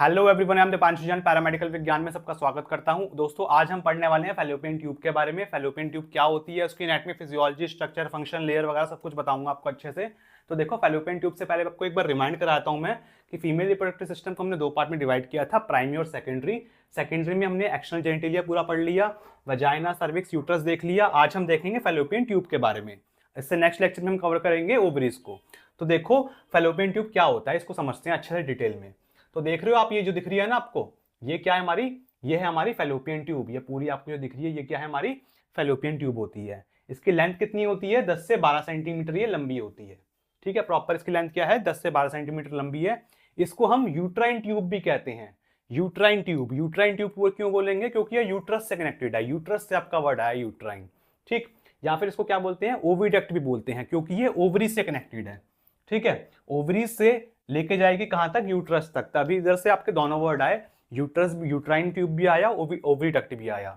Hello everyone, I am Deepanshu Jain, paramedical विज्ञान में सबका स्वागत करता हूं। दोस्तों, आज हम पढ़ने वाले हैं फैलोपियन ट्यूब के बारे में। फैलोपियन ट्यूब क्या होती है, उसकी anatomy, physiology, structure, function, layer वगैरह सब कुछ बताऊंगा आपको अच्छे से। तो देखो, फैलोपियन ट्यूब से पहले आपको एक बार रिमाइंड कराता हूं मैं कि फीमेल रिप्रोडक्टिव सिस्टम को हमने दो पार्ट में डिवाइड किया था, प्राइमरी और सेकेंडरी। सेकेंडरी में हमने एक्सटर्नल जेनिटलिया पूरा पढ़ लिया, वजाइना, सर्विक्स, यूट्रस देख लिया। आज हम देखेंगे फैलोपियन ट्यूब के बारे में। इससे नेक्स्ट लेक्चर में हम कवर करेंगे ओवरीज को। तो देखो, फैलोपियन ट्यूब क्या होता है, इसको समझते हैं अच्छे से डिटेल में। तो देख रहे हो आप, ये जो दिख रही है ना आपको, ये क्या है हमारी, ये है हमारी फैलोपियन ट्यूब। ये पूरी आपको जो दिख रही है, ये क्या है हमारी फैलोपियन ट्यूब होती है। इसकी लेंथ कितनी होती है? 10 से 12 सेंटीमीटर ये लंबी होती है। ठीक है, प्रॉपर इसकी लेंथ क्या है? 10 से 12 सेंटीमीटर लंबी है। इसको हम यूट्राइन ट्यूब भी कहते हैं। यूट्राइन ट्यूब, यूट्राइन ट्यूब क्यों बोलेंगे? क्योंकि ये यूट्रस से कनेक्टेड है। यूट्रस से आपका वर्ड आया यूट्राइन। ठीक, या फिर इसको क्या बोलते हैं? ओविडक्ट भी बोलते हैं, क्योंकि ये ओवरी से कनेक्टेड है। ठीक है, ओवरी से लेके जाएगी कहां तक? यूट्रस तक। तभी इधर से आपके दोनों वर्ड आए, यूट्रस, यूट्राइन ट्यूब भी आया, ओविडक्ट भी आया।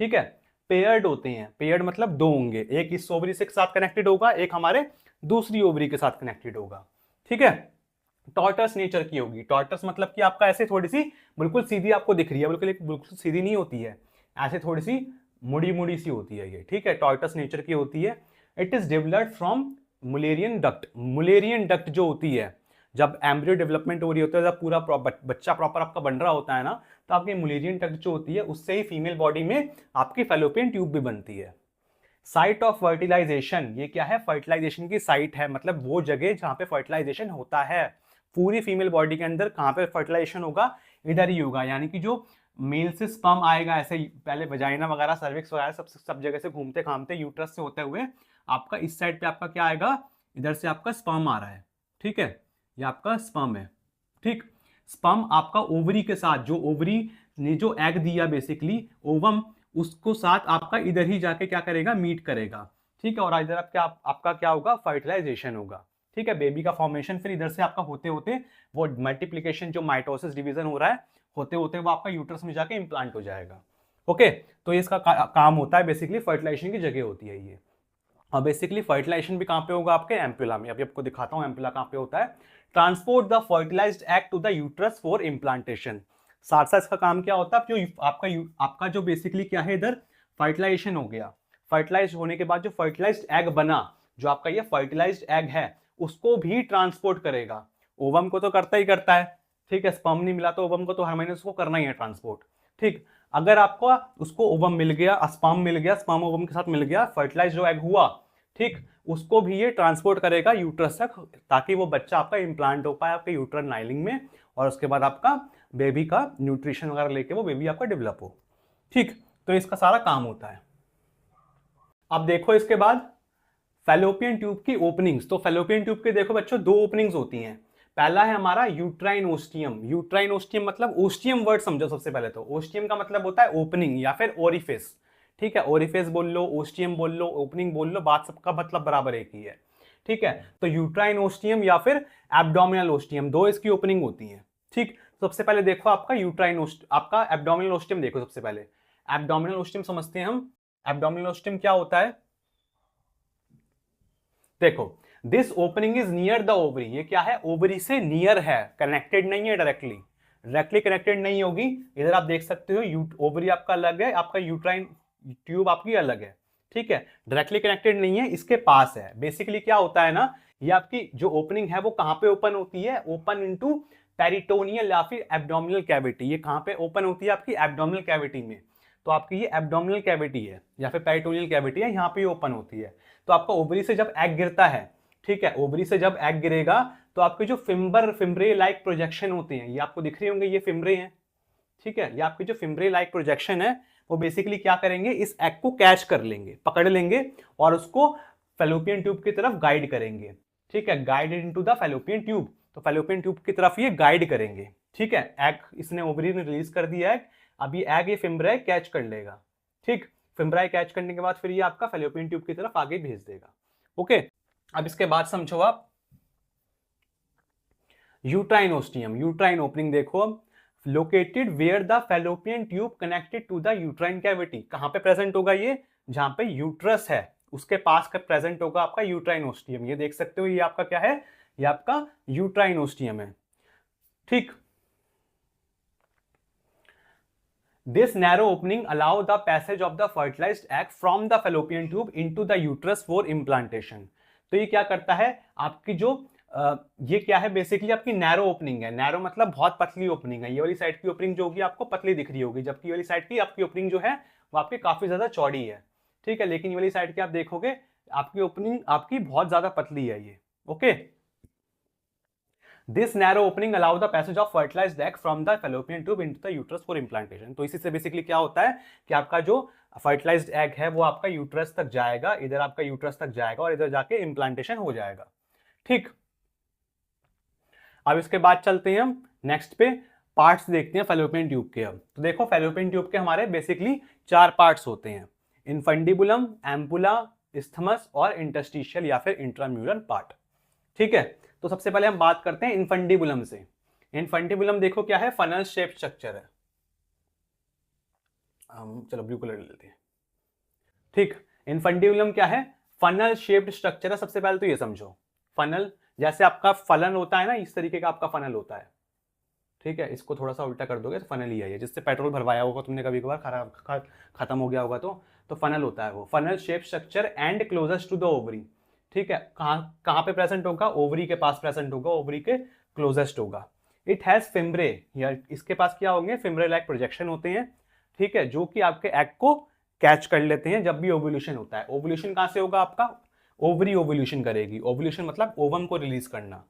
ठीक है, पेयर्ड होते हैं। पेयर्ड मतलब दो होंगे, एक इस ओवरी से साथ कनेक्टेड होगा, एक हमारे दूसरी ओवरी के साथ कनेक्टेड होगा। ठीक है, टॉर्टस नेचर की होगी। टॉर्टस मतलब कि आपका ऐसे थोड़ी सी बिल्कुल सीधी आपको दिख रही है, बिल्कुल सीधी नहीं होती है, ऐसे थोड़ी सी मुड़ी मुड़ी सी होती है ये। ठीक है, टॉर्टस नेचर की होती है। It is developed from Mullerian duct. Mullerian duct जो होती है, जब एम्ब्रियो डेवलपमेंट हो रही होता है, जब पूरा बच्चा प्रॉपर आपका बन रहा होता है ना, तो आपकी मुलेरियन डक्ट जो होती है, उससे ही फीमेल बॉडी में आपकी फैलोपियन ट्यूब भी बनती है। साइट ऑफ फर्टिलाइजेशन, ये क्या है? फर्टिलाइजेशन की साइट है, मतलब वो जगह जहां पे फर्टिलाइजेशन होता है। पूरी फीमेल बॉडी के अंदर कहां पे फर्टिलाइजेशन होगा? इधर ही होगा। यानी कि जो मेल से स्पर्म आएगा, ऐसे पहले वजाइना वगैरह, सर्विक्स वगैरह सब जगह से घूमते घामते यूट्रस से होते हुए आपका इस साइड पे आपका क्या आएगा? इधर से आपका स्पर्म आ रहा है। ठीक है, ये आपका स्पर्म है। ठीक, स्पर्म आपका ओवरी के साथ, जो ओवरी ने जो एग दिया बेसिकली ओवम, उसको साथ आपका इधर ही जाके क्या करेगा? मीट करेगा। ठीक है, और इधर आपका क्या होगा? फर्टिलाइजेशन होगा। ठीक है, बेबी का फॉर्मेशन फिर इधर से आपका होते होते वो मल्टीप्लिकेशन, जो माइटोसिस डिवीजन हो रहा है, होते होते वो आपका यूट्रस में जाके इंप्लांट हो जाएगा। ओके, तो ये इसका काम होता है, बेसिकली फर्टिलाइजेशन की जगह होती है ये। और बेसिकली फर्टिलाइजेशन भी कहां पे होगा? आपके एम्पुला में। अभी आपको दिखाता हूं एम्पुला कहां पे होता है। Transport the fertilized egg to the uterus for implantation. साथ साथ इसका काम क्या होता है? जो आपका जो बेसिकली क्या है, इधर फर्टिलाइजेशन हो गया। फर्टिलाइज होने के बाद जो फर्टिलाइज्ड एग बना, जो आपका ये फर्टिलाइज्ड एग है, उसको भी ट्रांसपोर्ट करेगा। ओवम को तो करता ही करता है। ठीक है, स्पर्म नहीं मिला तो ओवम को तो हर महीने उसको करना ही है ट्रांसपोर्ट। ठीक, अगर आपको उसको ओवम मिल गया, स्पर्म मिल गया, स्पर्म ओवम के साथ मिल गया, फर्टिलाइज जो एग हुआ, ठीक, उसको भी ये ट्रांसपोर्ट करेगा यूट्रस तक, ताकि वो बच्चा आपका इंप्लांट हो पाए आपके यूट्रन लाइनिंग में, और उसके बाद आपका बेबी का न्यूट्रिशन वगैरह लेके वो बेबी आपका डेवलप हो। ठीक, तो इसका सारा काम होता है। अब देखो इसके बाद फैलोपियन ट्यूब की ओपनिंग्स। तो फैलोपियन ट्यूब के देखो बच्चों, दो ओपनिंग्स होती हैं। पहला है हमारा यूट्राइन ओस्टियम। यूट्राइन ओस्टियम मतलब, ओस्टियम वर्ड समझो सबसे पहले तो। ओस्टियम का मतलब होता है ओपनिंग या फिर ओरिफिस। ठीक है, ओरिफिस बोल लो, ओस्टियम बोल लो, ओपनिंग बोल लो, बात सबका मतलब बराबर एक ही है। ठीक है, तो यूट्राइन ओस्टियम या फिर एब्डोमिनल ओस्टियम, दो इसकी ओपनिंग होती है। ठीक, सबसे पहले देखो आपका आपका एब्डोमिनल ओस्टियम देखो सबसे पहले। एब्डोमिनल ओस्टियम समझते हैं हम। एब्डोमिनल ओस्टियम क्या होता है? देखो, this opening is near the ovary. ये क्या है? ओवरी से नियर है, कनेक्टेड नहीं है डायरेक्टली। डायरेक्टली कनेक्टेड नहीं होगी। इधर आप देख सकते हो, ओवरी आपका अलग है, आपका यूट्राइन ट्यूब आपकी अलग है। ठीक है, डायरेक्टली कनेक्टेड नहीं है, इसके पास है। बेसिकली क्या होता है ना, ये आपकी जो ओपनिंग है वो कहां पे ओपन होती है? ओपन इनटू पेरिटोनियल या फिर एब्डोमिनल कैविटी। ये कहां पे ओपन होती है? आपकी एब्डोमिनल कैविटी में। तो आपकी ये एब्डोमिनल कैविटी है या फिर पेरिटोनियल कैविटी है, यहां पे ओपन होती है। तो आपका ओवरी से जब एग गिरता है, ठीक है, ओवरी से जब एग गिरेगा, तो आपके जो फिम्ब्रे लाइक प्रोजेक्शन होते हैं, ये आपको दिख रहे होंगे, ये फिम्ब्रे हैं। ठीक है, ये आपके जो फिम्ब्रे लाइक प्रोजेक्शन है, वो बेसिकली क्या करेंगे? इस एग को कैच कर लेंगे, पकड़ लेंगे, और उसको फैलोपियन ट्यूब की तरफ गाइड करेंगे। ठीक है, guided into the fallopian tube. तो फैलोपियन ट्यूब की तरफ ये गाइड करेंगे। ठीक है, एग इसने ओवरी ने रिलीज कर दिया एग, अभी एग ये फिम्ब्राई कैच कर लेगा। ठीक, फिम्ब्राई कैच करने के बाद फिर ये आपका फैलोपियन ट्यूब की तरफ आगे भेज देगा। ओके, अब इसके बाद समझो आप यूट्राइन ओस्टियम। यूट्राइन ओपनिंग देखो अब, located where the fallopian tube connected to the uterine cavity. कहां पे प्रेजेंट होगा ये? जहां पे यूट्रस है उसके पास का प्रेजेंट होगा आपका यूट्राइन ओस्टियम। ये देख सकते हो, ये आपका क्या है? ये आपका यूट्राइन ओस्टियम है। ठीक, this narrow opening allow the passage of the fertilized egg from the fallopian tube into the uterus for implantation. तो ये क्या करता है, आपकी जो ये क्या है, बेसिकली आपकी नैरो ओपनिंग है। नैरो मतलब बहुत पतली ओपनिंग है। ये वाली साइड की ओपनिंग जो होगी आपको पतली दिख रही होगी, जबकि ये वाली साइड की आपकी ओपनिंग जो है वो आपकी काफी ज्यादा चौड़ी है। ठीक है, लेकिन ये वाली साइड की आप देखोगे आपकी ओपनिंग आपकी बहुत ज्यादा पतली है ये। Okay, this narrow opening allow the passage of fertilized egg from the fallopian tube into the uterus for implantation. तो इसी से बेसिकली क्या होता है कि आपका जो फर्टिलाइज्ड एग है वो आपका यूट्रस तक जाएगा, इधर आपका यूट्रस तक जाएगा और इधर जाके इम्प्लांटेशन हो जाएगा। ठीक, अब इसके बाद चलते हैं हम नेक्स्ट पे, पार्ट्स देखते हैं फैलोपियन ट्यूब के। अब तो देखो फैलोपियन ट्यूब के हमारे बेसिकली 4 पार्ट्स होते हैं, इनफंडिबुलम, एम्पुला, इस्थमस और इंटरस्टिशियल या फिर इंट्राम्यूरल पार्ट। ठीक है, तो सबसे पहले हम बात करते हैं इनफंडिबुलम से। इनफंडिबुलम देखो क्या है, फनल शेप स्ट्रक्चर है। चलो ब्लू कलर ले लेते हैं। ठीक, इनफंडिबुलम क्या है, फनल शेप्ड स्ट्रक्चर है। सबसे पहले तो ये समझो, फनल जैसे आपका फलन होता है ना, इस तरीके का आपका फनल होता है। ठीक है, इसको थोड़ा सा उल्टा कर दोगे तो फनल ही है, जिससे पेट्रोल भरवाया होगा तुमने कभी कभार, खराब खत्म हो गया होगा तो फनल होता है वो, funnel shape structure and closest to the ovary. ठीक है, कहाँ पे प्रेजेंट होगा, ओवरी के पास प्रेजेंट होगा, ओवरी के क्लोजेस्ट होगा। इट हैज फिम्ब्रे, या इसके पास क्या होंगे, फिम्ब्रे लाइक प्रोजेक्शन होते हैं। ठीक है, जो कि आपके एग को कैच कर लेते हैं जब भी ओव्यूलेशन होता है। ओव्यूलेशन कहाँ से होगा आपका, ओवरी ओव्यूलेशन करेगी। ओव्यूलेशन मतलब ओवम को रिलीज करना।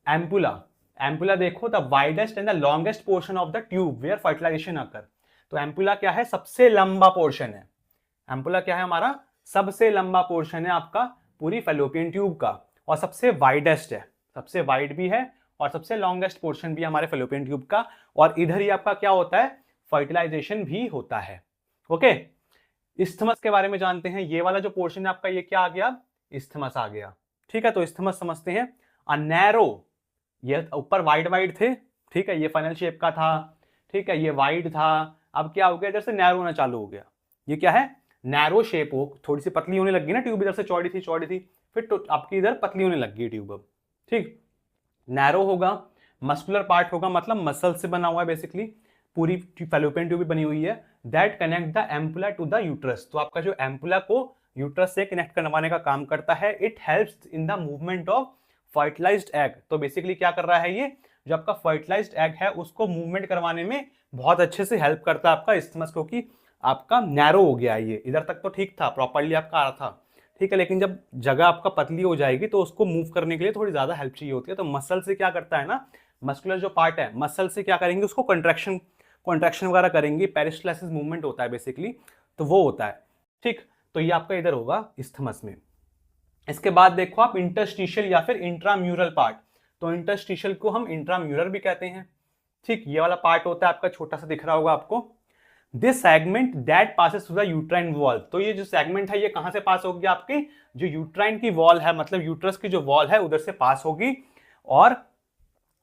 एम्पुला, एम्पुला देखो the widest and the longest portion of the tube where fertilization occur. तो एम्पुला क्या है, सबसे लंबा पोर्शन है। एम्पुला क्या है हमारा, सबसे लंबा पोर्शन है आपका पूरी फैलोपियन ट्यूब का, और सबसे वाइडेस्ट है, सबसे वाइड भी है और सबसे लॉन्गेस्ट पोर्शन भी है हमारे फैलोपियन ट्यूब का। और इधर ही आपका क्या होता है, फर्टिलाइजेशन भी होता है। ओके, इस्थमस के बारे में जानते हैं। ये वाला जो पोर्शन है आपका, ये क्या आ गया, इस्थमस आ गया। ठीक है, तो इस्थमस समझते हैं, अ नैरो, ये ऊपर वाइड वाइड थे। ठीक है, ये फनल शेप का था। ठीक है, ये वाइड था, अब क्या हो गया, इधर से नैरो होना चालू हो गया। ये क्या है, नैरो शेप हो, थोड़ी सी पतली होने लगी ना ट्यूब, इधर से चौड़ी थी, फिर तो आपकी इधर पतली होने लगी ट्यूब अब। ठीक, नैरो होगा, मस्कुलर पार्ट होगा, मतलब मसल से बना हुआ है बेसिकली, पूरी फैलोपियन ट्यूब भी बनी हुई है। That connect the ampulla to the uterus, तो आपका जो एम्पुला को यूट्रस से कनेक्ट करवाने का काम करता है। It helps in the movement of fertilized egg. तो बेसिकली क्या कर रहा है, ये जो आपका फर्टिलाइज्ड एग है उसको मूवमेंट करवाने में बहुत अच्छे से हेल्प करता है आपका इस्थमस, क्योंकि आपका नैरो हो गया ये, इधर तक तो ठीक था, प्रॉपर्ली आपका आ रहा था। ठीक है, लेकिन जब जगह आपका पतली हो जाएगी तो उसको मूव करने के लिए थोड़ी ज्यादा हेल्प चाहिए होती है। तो मसल से क्या करता है ना, मस्कुलर जो पार्ट है, मसल से क्या करेंगे, उसको कॉन्ट्रैक्शन वगैरह करेंगे, पेरिस्टलाइसिस मूवमेंट होता है बेसिकली, तो वो होता है। ठीक, तो ये आपका इधर होगा इस्थमस में। इसके बाद देखो आप इंटरस्टिशियल या फिर इंट्राम्यूरल पार्ट। तो इंटरस्टिशियल को हम इंट्राम्यूरल भी कहते हैं। ठीक, ये वाला पार्ट होता है आपका, छोटा सा दिख रहा होगा आपको। This segment that passes through the uterine wall. तो ये जो सेगमेंट है ये कहां से पास होगी, आपकी जो यूट्राइन की वॉल है, मतलब यूट्रस की जो वॉल है उधर से पास होगी, और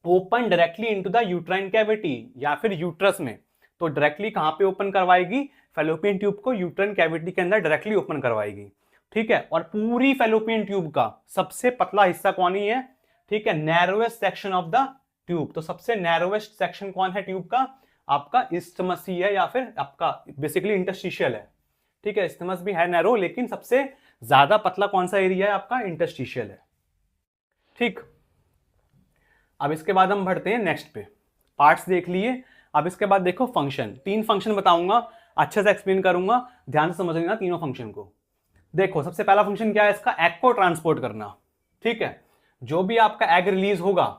open directly into the uterine cavity या फिर यूट्रस में। तो डायरेक्टली कहां पे ओपन करवाएगी, फैलोपियन ट्यूब को यूट्राइन कैविटी के अंदर डायरेक्टली ओपन करवाएगी। ठीक है, और पूरी फैलोपियन ट्यूब का सबसे पतला हिस्सा कौन ही है, ठीक है, narrowest section of the tube. तो सबसे नैरोएस्ट सेक्शन कौन है ट्यूब का, आपका इस्थमस ही है, या फिर आपका बेसिकली इंटरस्टिशियल है। ठीक है, इस्थमस भी है नैरो, लेकिन सबसे ज्यादा पतला कौन सा एरिया है आपका, इंटरस्टिशियल है। ठीक, अब इसके बाद हम बढ़ते हैं नेक्स्ट पे, पार्ट्स देख लिए। अब इसके बाद देखो फंक्शन, 3 फंक्शन बताऊंगा, अच्छे से एक्सप्लेन करूंगा, ध्यान से समझ लेना तीनों फंक्शन को। देखो सबसे पहला फंक्शन क्या है इसका, एग को ट्रांसपोर्ट करना। ठीक है, जो भी आपका एग रिलीज होगा,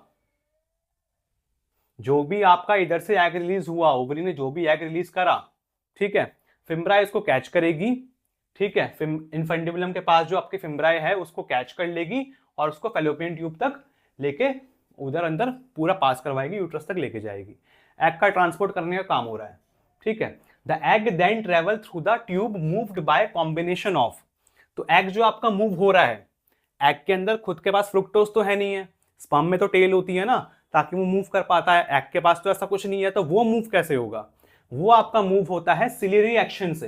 जो भी आपका इधर से एग रिलीज हुआ, ओवरी ने जो भी एग रिलीज करा, ठीक है, फिम्ब्राई इसको कैच करेगी। ठीक है, इनफंडिबुलम के पास जो आपकी फिम्ब्राई है उसको कैच कर लेगी और उसको फैलोपियन ट्यूब तक लेके उधर अंदर पूरा पास करवाएगी, यूट्रस तक लेके जाएगी। एग का ट्रांसपोर्ट करने का काम हो रहा है। ठीक है, the egg then travel through the tube moved by combination of. तो एग जो आपका मूव हो रहा है, एग के अंदर खुद के पास फ्रुक्टोज तो है नहीं है, स्पर्म में तो टेल होती है ना, ताकि वो मूव कर पाता है। एग के पास तो ऐसा कुछ नहीं है, तो वो मूव कैसे होगा, वो आपका मूव होता है सिलियरी एक्शन से।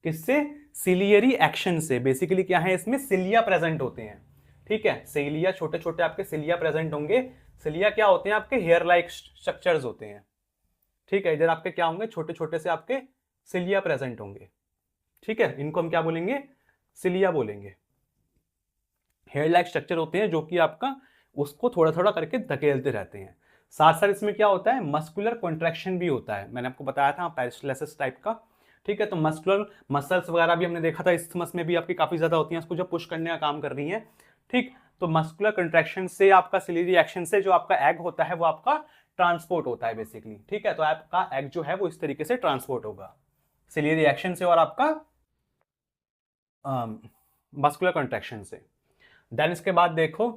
किससे, सिलियरी एक्शन से। बेसिकली क्या है, इसमें सिलिया प्रेजेंट होते हैं। ठीक है, सिलिया छोटे छोटे आपके सिलिया प्रेजेंट होंगे। सिलिया क्या होते हैं, आपके हेयर लाइक स्ट्रक्चर्स होते हैं। ठीक है, इधर आपके क्या होंगे, छोटे छोटे से आपके सिलिया प्रेजेंट होंगे। ठीक है, इनको हम क्या बोलेंगे, सिलिया बोलेंगे। हेयर लाइक स्ट्रक्चर होते हैं जो कि आपका उसको थोड़ा थोड़ा करके धकेलते रहते हैं। साथ साथ इसमें क्या होता है, मस्कुलर कॉन्ट्रैक्शन भी होता है, मैंने आपको बताया था पैरालिसिस टाइप का। ठीक है, तो मस्कुलर मसल्स वगैरह भी हमने देखा था, इस्थमस में भी आपकी काफी ज्यादा होती हैं, उसको जब पुश करने का काम कर रही हैं। ठीक, तो मस्कुलर कंट्रैक्शन से आपका सिलियरी एक्शन से जो आपका एग होता है वो आपका ट्रांसपोर्ट होता है बेसिकली। ठीक है, तो आपका एग जो है वो इस तरीके से ट्रांसपोर्ट होगा सिलियरी एक्शन से और आपका मस्कुलर कंट्रैक्शन से। देन इसके बाद देखो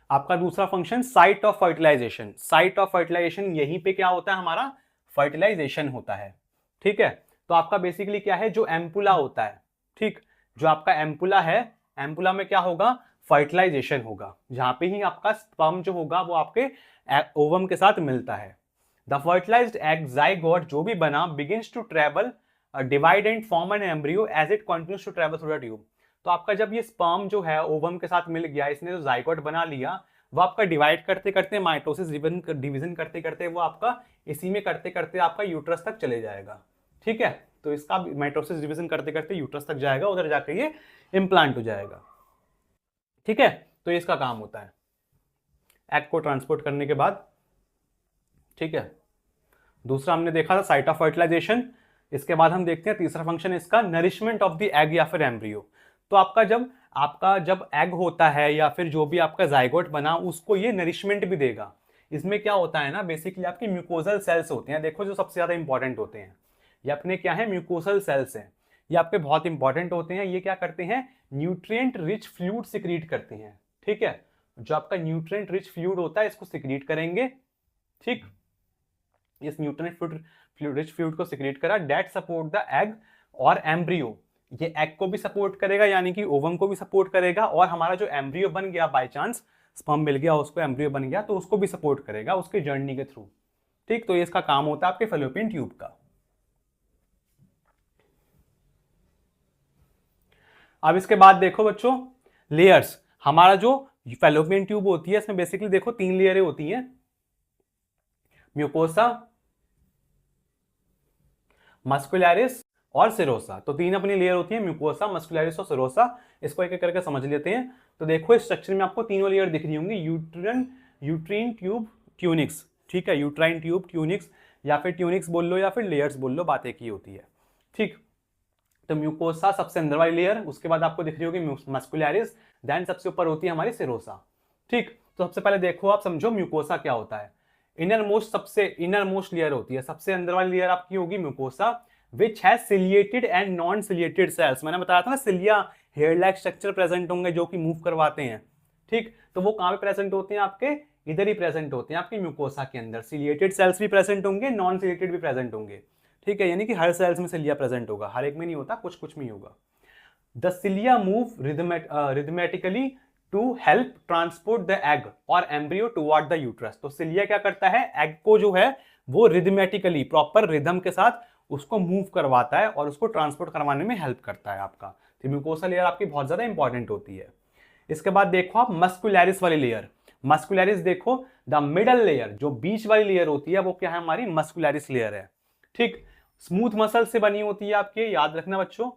आपका दूसरा function site of fertilization. Site of fertilization यहीं पे क्या होता है, हमारा फर्टिलाइजेशन होता है। ठीक है, तो आपका बेसिकली क्या है, जो एम्पुला होता है, ठीक, जो आपका एम्पुला है, एम्पुला में क्या होगा, फर्टिलाइजेशन होगा, जहां पे ही आपका स्पर्म जो होगा वो आपके ओवम के साथ मिलता है। द फर्टिलाइज्ड एग ज़ाइगोट जो भी बना begins to travel divide and form an embryo as it continues to travel through the tube. तो आपका जब ये स्पर्म जो है ओवम के साथ मिल गया, इसने जो ज़ाइगोट बना लिया, वो आपका डिवाइड करते करते माइटोसिस डिवीजन करते करते वो आपका इसी में करते करते आपका यूट्रस तक चले जाएगा। ठीक है, तो इसका माइटोसिस डिवीजन करते करते यूट्रस तक जाएगा, उधर जाके ये इम्प्लांट हो जाएगा। ठीक है, तो इसका काम होता है एग को ट्रांसपोर्ट करने के बाद। ठीक है, दूसरा हमने देखा था साइट ऑफ फर्टिलाइजेशन। इसके बाद हम देखते हैं तीसरा फंक्शन इसका, नरिशमेंट ऑफ द एग या फिर एम्ब्रियो। तो आपका जब एग होता है या फिर जो भी आपका जाइगोट बना, उसको ये नरिशमेंट भी देगा। इसमें क्या होता है ना, बेसिकली आपकी म्यूकोजल सेल्स होते हैं, देखो जो सबसे ज्यादा इंपॉर्टेंट होते हैं ये अपने क्या है, म्यूकोजल सेल्स हैं, ये आपके बहुत इंपॉर्टेंट होते हैं। ये क्या करते हैं, न्यूट्रिएंट रिच फ्लूइड सिक्रीट करते हैं। ठीक है, जो आपका न्यूट्रिएंट रिच फ्लूइड होता है इसको सिक्रीट करेंगे। ठीक, इस न्यूट्रिएंट रिच फ्लूइड को सिक्रीट करा, डेट सपोर्ट द एग और एम्ब्रियो। ये एग को भी सपोर्ट करेगा, यानी कि ओवम को भी सपोर्ट करेगा, और हमारा जो एम्ब्रियो बन गया, बाय चांस स्पर्म मिल गया उसको, एम्ब्रियो बन गया, तो उसको भी सपोर्ट करेगा उसके जर्नी के थ्रू। ठीक, तो ये इसका काम होता है आपके फैलोपियन ट्यूब का। अब इसके बाद देखो बच्चों लेयर्स। हमारा जो फैलोपियन ट्यूब होती है इसमें बेसिकली देखो 3 लेयरें होती हैं, म्यूकोसा, मस्कुलैरिस और सिरोसा। तो 3 अपनी लेयर होती है, म्यूकोसा, मस्कुलैरिस और सिरोसा। इसको एक एक करके समझ लेते हैं। तो देखो इस स्ट्रक्चर में आपको तीनों लेयर दिख रही होंगी, यूट्रीन ट्यूब ट्यूनिक्स। ठीक है, यूट्राइन ट्यूब ट्यूनिक्स, या फिर ट्यूनिक्स बोल लो या फिर लेयर्स बोल लो, बात एक ही होती है। ठीक, तो म्यूकोसा सबसे अंदर वाली लेयर, उसके बाद आपको दिख रही होगी मस्कुलैरिस, देन सबसे ऊपर होती है हमारी सिरोसा। ठीक, तो सबसे पहले देखो आप समझो म्यूकोसा क्या होता है। सबसे इनर मोस्ट लेयर होती है, सबसे अंदर वाली लेयर आपकी होगी mucosa, which has ciliated and non ciliated cells. मैंने बताया था ना, cilia hair like structure present होंगे जो कि मूव करवाते हैं। ठीक, तो वो कहां पे प्रेजेंट होते हैं, आपके इधर ही प्रेजेंट होते हैं, आपकी म्यूकोसा के अंदर। सिलिएटेड सेल्स भी प्रेजेंट होंगे, नॉन सिलिएटेड भी प्रेजेंट होंगे। ठीक है, यानी कि हर सेल्स में सिलिया प्रेजेंट होगा, हर एक में नहीं होता, कुछ कुछ में ही होगा। The cilia move rhythmically to help transport the egg और एम्ब्रियो टुवर्ड द यूट्रस। तो सिलिया क्या करता है, एग को जो है वो रिदमेटिकली प्रॉपर रिदम के साथ उसको मूव करवाता है और उसको ट्रांसपोर्ट करवाने में हेल्प करता है आपका। तो म्यूकोसा लेयर आपकी बहुत ज्यादा इंपॉर्टेंट होती है। इसके बाद देखो आप मस्कुलैरिस वाली लेयर। मस्कुलैरिस देखो, द मिडल लेयर, जो बीच वाली लेयर होती है वो क्या है, हमारी मस्कुलैरिस लेयर है। ठीक, स्मूथ मसल से बनी होती है आपके, याद रखना बच्चों,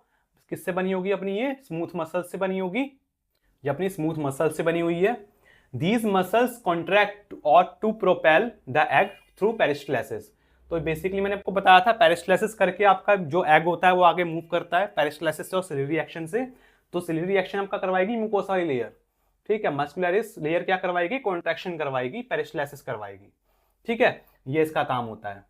किससे बनी होगी अपनी, ये स्मूथ मसल से बनी होगी, ये अपनी स्मूथ मसल से बनी हुई है। दीज मसल्स कॉन्ट्रैक्ट और to propel the egg through peristalsis. तो बेसिकली मैंने आपको बताया था, पेरिस्टलाइसिस करके आपका जो एग होता है वो आगे मूव करता है पेरिस्टलाइसिस से और सिलियरी एक्शन से। तो सिलियरी एक्शन आपका करवाएगी म्यूकोसा वाली लेयर। ठीक है, मस्कुलैरिस लेयर क्या करवाएगी, कॉन्ट्रैक्शन करवाएगी, पेरिस्टलाइसिस करवाएगी। ठीक है, ये इसका काम होता है।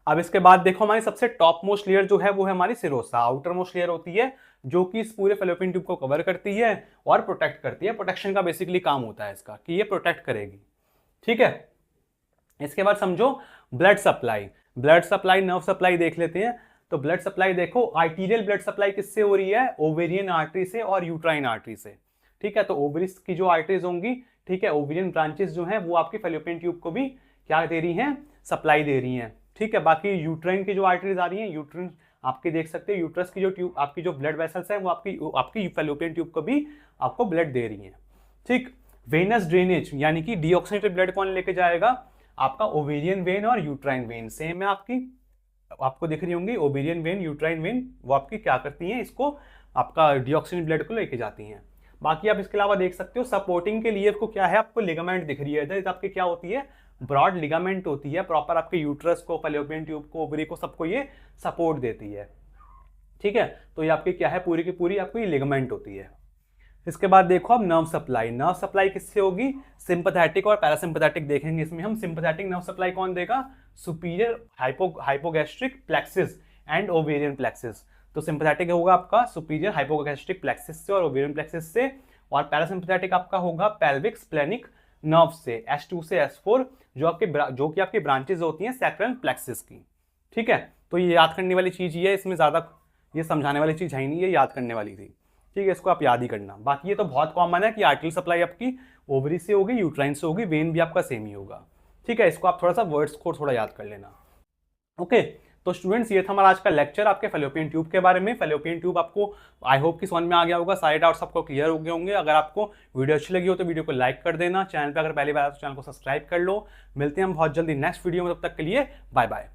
अब इसके बाद देखो हमारी सबसे टॉप मोस्ट लेयर जो है वो है हमारी सिरोसा, आउटर मोस्ट लेयर होती है जो कि इस पूरे फैलोपियन ट्यूब को कवर करती है और प्रोटेक्ट करती है। प्रोटेक्शन का बेसिकली काम होता है इसका कि ये प्रोटेक्ट करेगी। ठीक है, इसके बाद समझो blood supply. Blood supply, nerve supply देख लेते हैं। तो ब्लड सप्लाई देखो, आर्टीरियल ब्लड सप्लाई किससे हो रही है, ओवेरियन आर्टरी से और यूट्राइन आर्टरी से। ठीक है, तो ओवरीज की जो आर्टरीज होंगी, ठीक है, ओवेरियन ब्रांचेस जो हैं वो आपकी फैलोपियन ट्यूब को भी क्या दे रही हैं, सप्लाई दे रही हैं। ठीक है, बाकी यूट्राइन की जो आर्टरीज आ रही हैं, यूट्राइन आपके देख सकते हैं, यूट्रस की जो ट्यूब आपकी जो ब्लड वेसल्स है वो आपकी फैलोपियन ट्यूब को भी आपको ब्लड दे रही है। ठीक, वेनस ड्रेनेज, यानी कि डीऑक्सीनेटेड ब्लड कौन लेके जाएगा, आपका ओवेरियन वेन और यूट्राइन वेन सेम है आपकी, आपको दिख रही होंगी ओवेरियन वेन, यूट्राइन वेन, वो आपकी क्या करती हैं, इसको आपका डिऑक्सिन ब्लड को लेके जाती हैं। बाकी आप इसके अलावा देख सकते हो सपोर्टिंग के लिए आपको क्या है, आपको लिगामेंट दिख रही है इधर, आपकी क्या होती है, ब्रॉड लिगामेंट होती है, प्रॉपर आपके यूट्रस को, फैलोपियन ट्यूब को, ओवरी को, सबको ये सपोर्ट देती है। ठीक है, तो ये आपकी क्या है, पूरी की पूरी आपको ये लिगामेंट होती है। इसके बाद देखो अब नर्व सप्लाई, नर्व सप्लाई किससे होगी, सिंपैथेटिक और पैरासिम्पैथेटिक देखेंगे इसमें हम। सिंपैथेटिक नर्व सप्लाई कौन देगा, superior hypogastric plexus and ovarian plexus. तो सिंपैथेटिक होगा आपका सुपीरियर हाइपोगैस्ट्रिक प्लेक्सिस से और ओवेरियन प्लेक्सिस से, और पैरासिम्पैथेटिक आपका होगा पेल्विक स्प्लेनिक नर्व से, S2 से S4, जो कि आपकी ब्रांचेज होती हैं सैक्रल प्लेक्सिस की। ठीक है, तो ये याद करने वाली चीज ये है, इसमें ज्यादा ये समझाने वाली चीज है ही नहीं, ये याद करने वाली थी। ठीक है, इसको आप याद ही करना। बाकी ये तो बहुत कॉमन है कि आर्टरी सप्लाई आपकी ओवरी से होगी, यूट्राइन से होगी, वेन भी आपका सेम ही होगा। ठीक है, इसको आप थोड़ा सा वर्ड्स को थोड़ा याद कर लेना। ओके, तो स्टूडेंट्स ये था हमारा आज का लेक्चर आपके फैलोपियन ट्यूब के बारे में। फैलोपियन ट्यूब आपको आई होप कि समझ में आ गया होगा, सारे डाउट्स आपको क्लियर हो गए होंगे। अगर आपको वीडियो अच्छी लगी हो तो वीडियो को लाइक कर देना, चैनल पर अगर पहली बार तो चैनल को सब्सक्राइब कर लो। मिलते हैं हम बहुत जल्दी नेक्स्ट वीडियो में, तब तक के लिए बाय बाय।